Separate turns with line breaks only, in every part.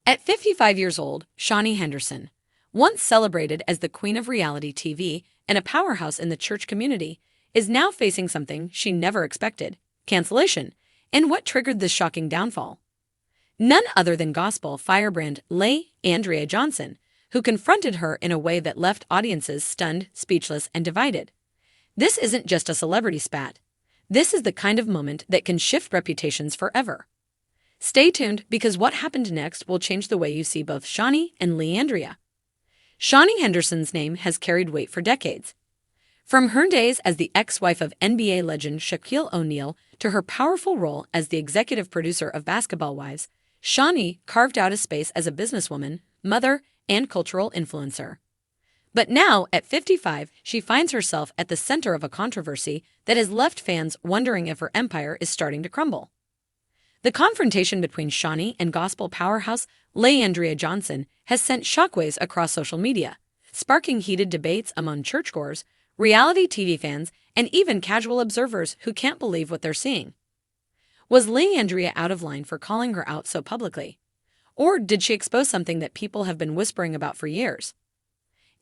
At 55 years old, Keion Henderson, once celebrated as the queen of reality TV and a powerhouse in the church community, is now facing something she never expected: cancellation. And what triggered this shocking downfall? None other than gospel firebrand Andrea Johnson, who confronted her in a way that left audiences stunned, speechless, and divided. This isn't just a celebrity spat. This is the kind of moment that can shift reputations forever. Stay tuned, because what happened next will change the way you see both Keion and Andrea. Keion Henderson's name has carried weight for decades. From her days as the ex-wife of NBA legend Shaquille O'Neal to her powerful role as the executive producer of Basketball Wives, Keion carved out a space as a businesswoman, mother, and cultural influencer. But now, at 55, she finds herself at the center of a controversy that has left fans wondering if her empire is starting to crumble. The confrontation between Keion and gospel powerhouse Andrea Johnson has sent shockwaves across social media, sparking heated debates among churchgoers, reality TV fans, and even casual observers who can't believe what they're seeing. Was Andrea out of line for calling her out so publicly? Or did she expose something that people have been whispering about for years?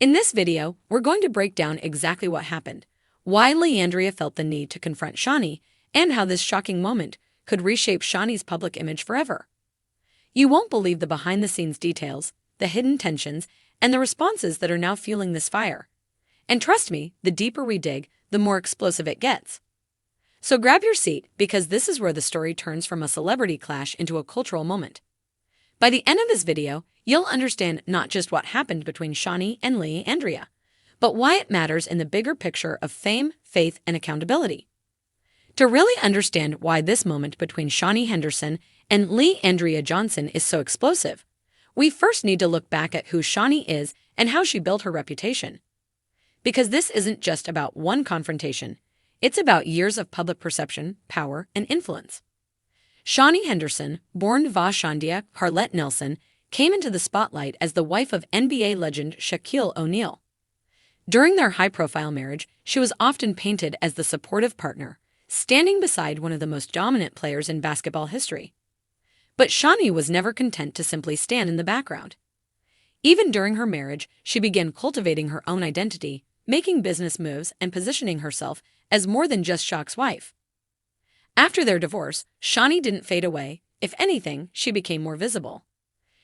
In this video, we're going to break down exactly what happened, why Andrea felt the need to confront Keion, and how this shocking moment could reshape Keion's public image forever. You won't believe the behind-the-scenes details, the hidden tensions, and the responses that are now fueling this fire. And trust me, the deeper we dig, the more explosive it gets. So grab your seat, because this is where the story turns from a celebrity clash into a cultural moment. By the end of this video, you'll understand not just what happened between Keion and Andrea, but why it matters in the bigger picture of fame, faith, and accountability. To really understand why this moment between Keion Henderson and Andrea Johnson is so explosive, we first need to look back at who Keion is and how she built her reputation. Because this isn't just about one confrontation, it's about years of public perception, power, and influence. Keion Henderson, born Vashandia Harlette Nelson, came into the spotlight as the wife of NBA legend Shaquille O'Neal. During their high-profile marriage, she was often painted as the supportive partner, standing beside one of the most dominant players in basketball history. But Keion was never content to simply stand in the background. Even during her marriage, she began cultivating her own identity, making business moves, and positioning herself as more than just Shaq's wife. After their divorce, Keion didn't fade away. If anything, she became more visible.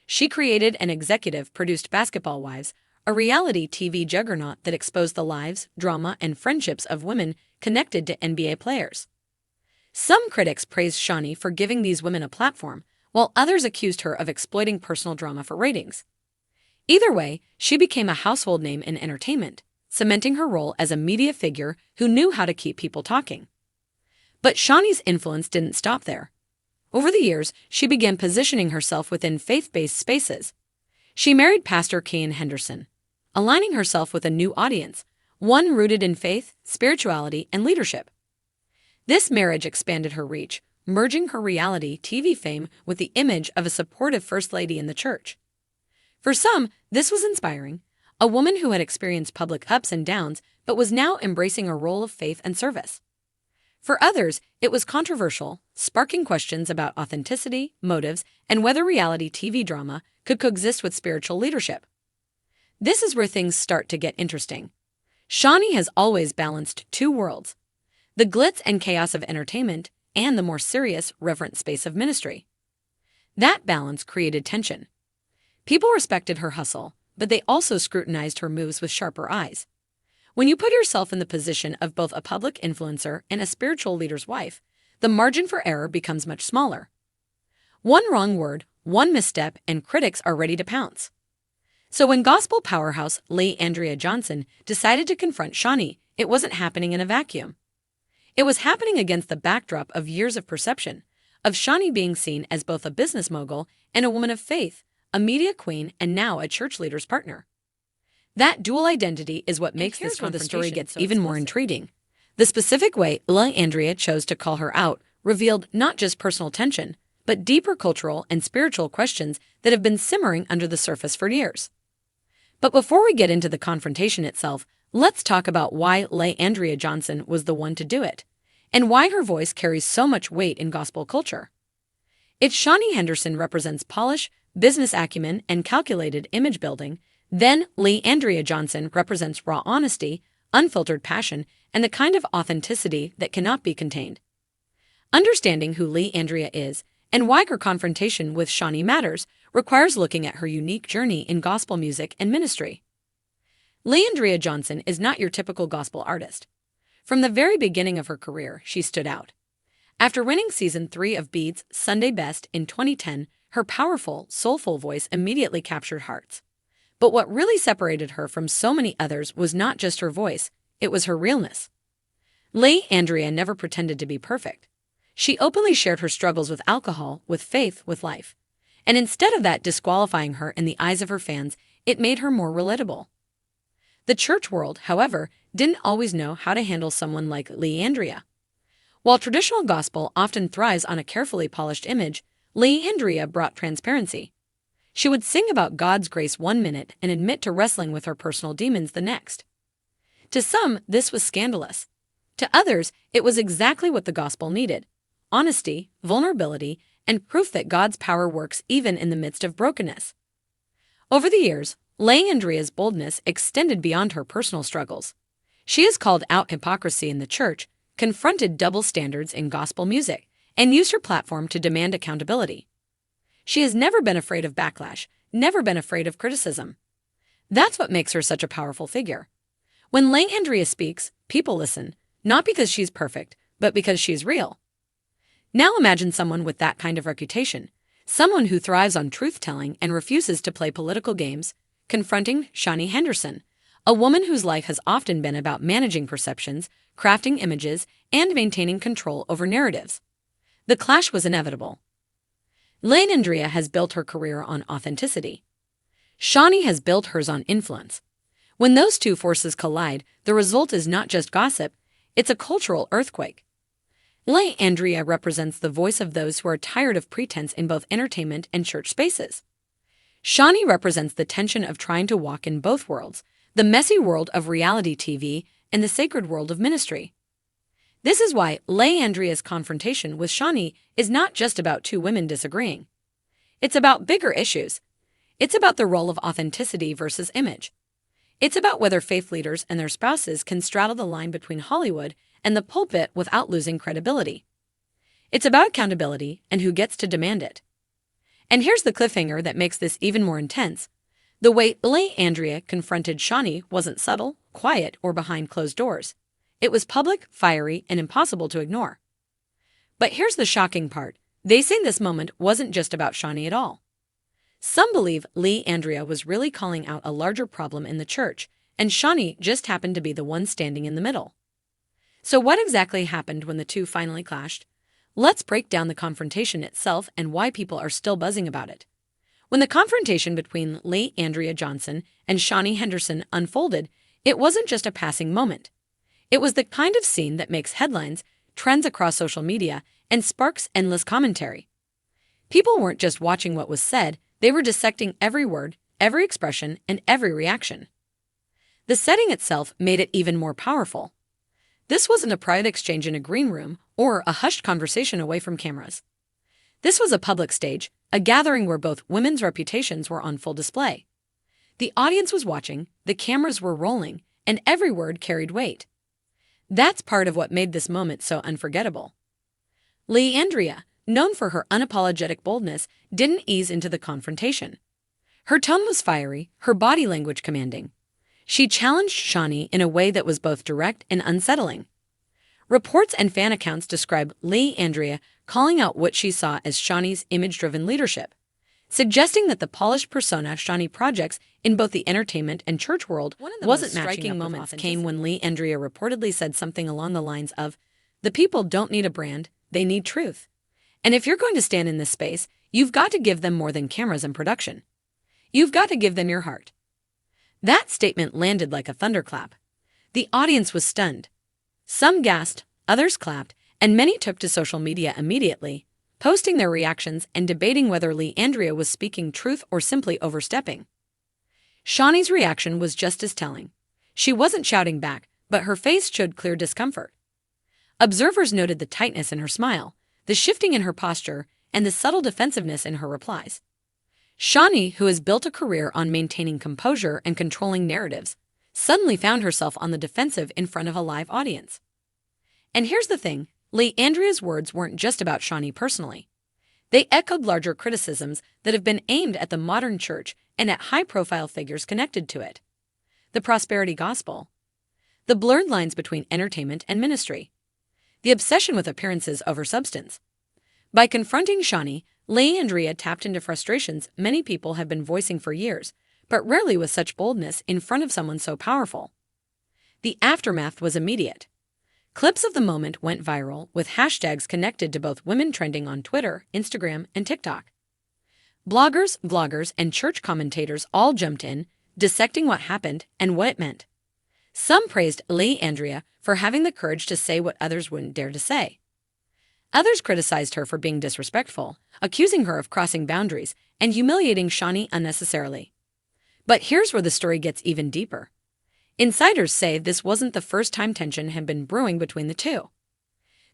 She created and executive-produced Basketball Wives, a reality TV juggernaut that exposed the lives, drama, and friendships of women connected to NBA players. Some critics praised Keion for giving these women a platform, while others accused her of exploiting personal drama for ratings. Either way, she became a household name in entertainment, cementing her role as a media figure who knew how to keep people talking. But Keion's influence didn't stop there. Over the years, she began positioning herself within faith-based spaces. She married Pastor Keion Henderson, aligning herself with a new audience, one rooted in faith, spirituality, and leadership. This marriage expanded her reach, merging her reality TV fame with the image of a supportive first lady in the church. For some, this was inspiring, a woman who had experienced public ups and downs but was now embracing a role of faith and service. For others, it was controversial, sparking questions about authenticity, motives, and whether reality TV drama could coexist with spiritual leadership. This is where things start to get interesting. Keion has always balanced two worlds: the glitz and chaos of entertainment and the more serious, reverent space of ministry. That balance created tension. People respected her hustle, but they also scrutinized her moves with sharper eyes. When you put yourself in the position of both a public influencer and a spiritual leader's wife, the margin for error becomes much smaller. One wrong word, one misstep, and critics are ready to pounce. So when gospel powerhouse Andrea Johnson decided to confront Keion, it wasn't happening in a vacuum. It was happening against the backdrop of years of perception, of Keion being seen as both a business mogul and a woman of faith, a media queen, and now a church leader's partner. That dual identity is what makes this where the story gets even more intriguing. The specific way Andrea chose to call her out revealed not just personal tension, but deeper cultural and spiritual questions that have been simmering under the surface for years. But before we get into the confrontation itself, let's talk about why Andrea Johnson was the one to do it, and why her voice carries so much weight in gospel culture. If Keion Henderson represents polish, business acumen, and calculated image building, then Leandria Johnson represents raw honesty, unfiltered passion, and the kind of authenticity that cannot be contained. Understanding who Leandria is and why her confrontation with Shawnee matters requires looking at her unique journey in gospel music and ministry. Leandria Johnson is not your typical gospel artist. From the very beginning of her career, she stood out. After winning Season 3 of Bede's Sunday Best in 2010, her powerful, soulful voice immediately captured hearts. But what really separated her from so many others was not just her voice, it was her realness. Leandria never pretended to be perfect. She openly shared her struggles with alcohol, with faith, with life. And instead of that disqualifying her in the eyes of her fans, it made her more relatable. The church world, however, didn't always know how to handle someone like Leandria. While traditional gospel often thrives on a carefully polished image, Leandria brought transparency. She would sing about God's grace one minute and admit to wrestling with her personal demons the next. To some, this was scandalous. To others, it was exactly what the gospel needed: honesty, vulnerability, and proof that God's power works even in the midst of brokenness. Over the years, Leandria's boldness extended beyond her personal struggles. She has called out hypocrisy in the church, confronted double standards in gospel music, and used her platform to demand accountability. She has never been afraid of backlash, never been afraid of criticism. That's what makes her such a powerful figure. When Leandria speaks, people listen, not because she's perfect, but because she's real. Now imagine someone with that kind of reputation, someone who thrives on truth-telling and refuses to play political games, confronting Keion Henderson, a woman whose life has often been about managing perceptions, crafting images, and maintaining control over narratives. The clash was inevitable. Leandria has built her career on authenticity. Shawnee has built hers on influence. When those two forces collide, the result is not just gossip, it's a cultural earthquake. Leandria represents the voice of those who are tired of pretense in both entertainment and church spaces. Shawnee represents the tension of trying to walk in both worlds, the messy world of reality TV and the sacred world of ministry. This is why Leandria's confrontation with Shawnee is not just about two women disagreeing. It's about bigger issues. It's about the role of authenticity versus image. It's about whether faith leaders and their spouses can straddle the line between Hollywood and the pulpit without losing credibility. It's about accountability and who gets to demand it. And here's the cliffhanger that makes this even more intense. The way Leandria confronted Shawnee wasn't subtle, quiet, or behind closed doors. It was public, fiery, and impossible to ignore. But here's the shocking part. They say this moment wasn't just about Shawnee at all. Some believe Leandria was really calling out a larger problem in the church, and Shawnee just happened to be the one standing in the middle. So what exactly happened when the two finally clashed? Let's break down the confrontation itself and why people are still buzzing about it. When the confrontation between Leandria Johnson and Keion Henderson unfolded, it wasn't just a passing moment. It was the kind of scene that makes headlines, trends across social media, and sparks endless commentary. People weren't just watching what was said, they were dissecting every word, every expression, and every reaction. The setting itself made it even more powerful. This wasn't a private exchange in a green room or a hushed conversation away from cameras. This was a public stage, a gathering where both women's reputations were on full display. The audience was watching, the cameras were rolling, and every word carried weight. That's part of what made this moment so unforgettable. Leandria, known for her unapologetic boldness, didn't ease into the confrontation. Her tone was fiery, her body language commanding. She challenged Shawnee in a way that was both direct and unsettling. Reports and fan accounts describe Leandria calling out what she saw as Shawnee's image-driven leadership, suggesting that the polished persona Shawnee projects in both the entertainment and church world wasn't matching up. Striking moments came when Leandria reportedly said something along the lines of, "The people don't need a brand, they need truth. And if you're going to stand in this space, you've got to give them more than cameras and production. You've got to give them your heart." That statement landed like a thunderclap. The audience was stunned. Some gasped, others clapped, and many took to social media immediately, posting their reactions and debating whether Leandria was speaking truth or simply overstepping. Shawnee's reaction was just as telling. She wasn't shouting back, but her face showed clear discomfort. Observers noted the tightness in her smile, the shifting in her posture, and the subtle defensiveness in her replies. Shawnee, who has built a career on maintaining composure and controlling narratives, suddenly found herself on the defensive in front of a live audience. And here's the thing, Leandria's words weren't just about Shawnee personally. They echoed larger criticisms that have been aimed at the modern church and at high-profile figures connected to it. The prosperity gospel, the blurred lines between entertainment and ministry, the obsession with appearances over substance. By confronting Shawnee, Leandria tapped into frustrations many people have been voicing for years, but rarely with such boldness in front of someone so powerful. The aftermath was immediate. Clips of the moment went viral, with hashtags connected to both women trending on Twitter, Instagram, and TikTok. Bloggers, vloggers, and church commentators all jumped in, dissecting what happened and what it meant. Some praised Leandria for having the courage to say what others wouldn't dare to say. Others criticized her for being disrespectful, accusing her of crossing boundaries and humiliating Shawnee unnecessarily. But here's where the story gets even deeper. Insiders say this wasn't the first time tension had been brewing between the two.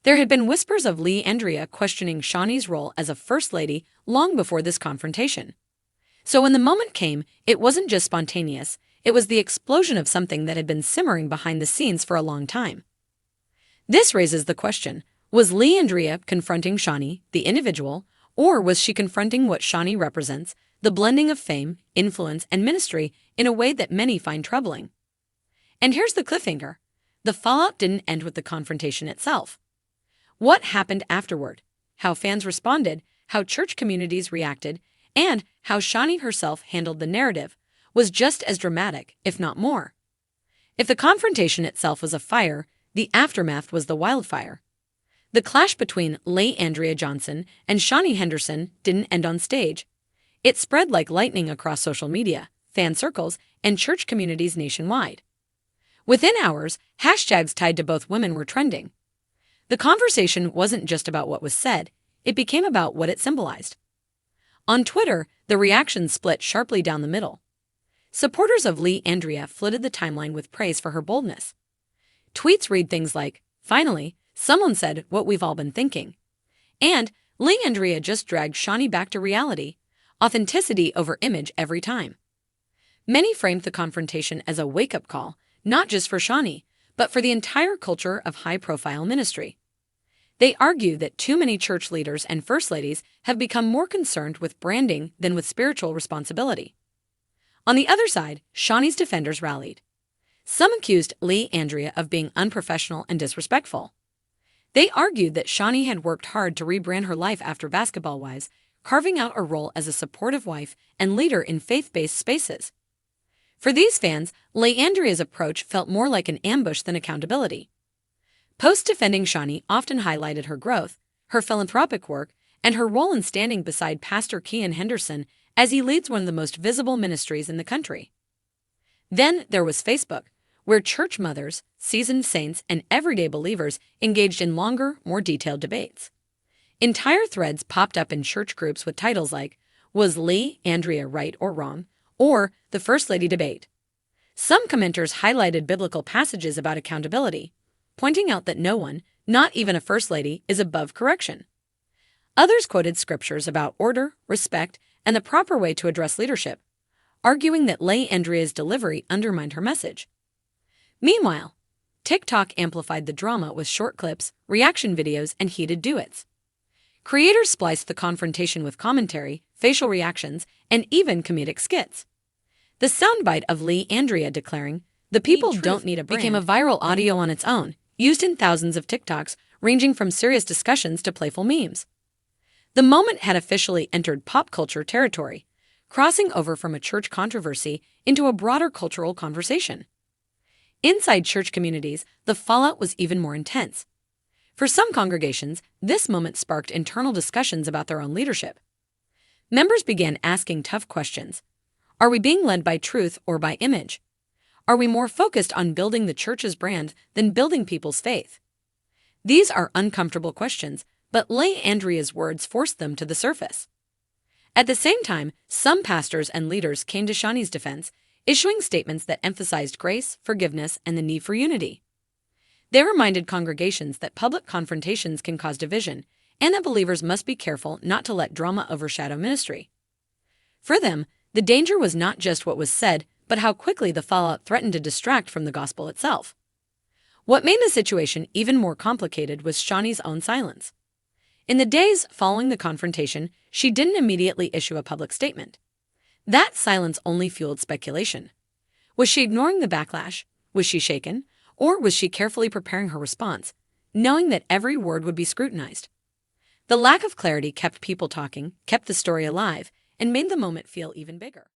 There had been whispers of Leandria questioning Shawnee's role as a first lady long before this confrontation. So when the moment came, it wasn't just spontaneous, it was the explosion of something that had been simmering behind the scenes for a long time. This raises the question, was Leandria confronting Shawnee, the individual, or was she confronting what Shawnee represents, the blending of fame, influence, and ministry, in a way that many find troubling? And here's the cliffhanger. The fallout didn't end with the confrontation itself. What happened afterward, how fans responded, how church communities reacted, and how Shawnee herself handled the narrative was just as dramatic, if not more. If the confrontation itself was a fire, the aftermath was the wildfire. The clash between Leandria Johnson and Shawnee Henderson didn't end on stage. It spread like lightning across social media, fan circles, and church communities nationwide. Within hours, hashtags tied to both women were trending. The conversation wasn't just about what was said, it became about what it symbolized. On Twitter, the reactions split sharply down the middle. Supporters of Leandria flooded the timeline with praise for her boldness. Tweets read things like, "Finally, someone said what we've all been thinking," and "Leandria just dragged Shawnee back to reality, authenticity over image every time." Many framed the confrontation as a wake-up call, not just for Shawnee, but for the entire culture of high-profile ministry. They argue that too many church leaders and first ladies have become more concerned with branding than with spiritual responsibility. On the other side, Shawnee's defenders rallied. Some accused Leandria of being unprofessional and disrespectful. They argued that Shawnee had worked hard to rebrand her life after Basketball Wives, carving out a role as a supportive wife and leader in faith-based spaces. For these fans, Leandria's approach felt more like an ambush than accountability. Posts defending Shawnee often highlighted her growth, her philanthropic work, and her role in standing beside Pastor Keion Henderson as he leads one of the most visible ministries in the country. Then there was Facebook, where church mothers, seasoned saints, and everyday believers engaged in longer, more detailed debates. Entire threads popped up in church groups with titles like, "Was Leandria right or wrong?" or "The First Lady Debate." Some commenters highlighted biblical passages about accountability, pointing out that no one, not even a first lady, is above correction. Others quoted scriptures about order, respect, and the proper way to address leadership, arguing that Leandria's delivery undermined her message. Meanwhile, TikTok amplified the drama with short clips, reaction videos, and heated duets. Creators spliced the confrontation with commentary, facial reactions, and even comedic skits. The soundbite of Leandria declaring, "The people don't need a brand," became a viral audio on its own, used in thousands of TikToks, ranging from serious discussions to playful memes. The moment had officially entered pop culture territory, crossing over from a church controversy into a broader cultural conversation. Inside church communities, the fallout was even more intense. For some congregations, this moment sparked internal discussions about their own leadership. Members began asking tough questions. Are we being led by truth or by image? Are we more focused on building the church's brand than building people's faith? These are uncomfortable questions, but Leandria's words forced them to the surface. At the same time, some pastors and leaders came to Shawnee's defense, issuing statements that emphasized grace, forgiveness, and the need for unity. They reminded congregations that public confrontations can cause division, and that believers must be careful not to let drama overshadow ministry. For them, the danger was not just what was said, but how quickly the fallout threatened to distract from the gospel itself. What made the situation even more complicated was Shawnee's own silence. In the days following the confrontation, she didn't immediately issue a public statement. That silence only fueled speculation. Was she ignoring the backlash? Was she shaken? Or was she carefully preparing her response, knowing that every word would be scrutinized? The lack of clarity kept people talking, kept the story alive, and made the moment feel even bigger.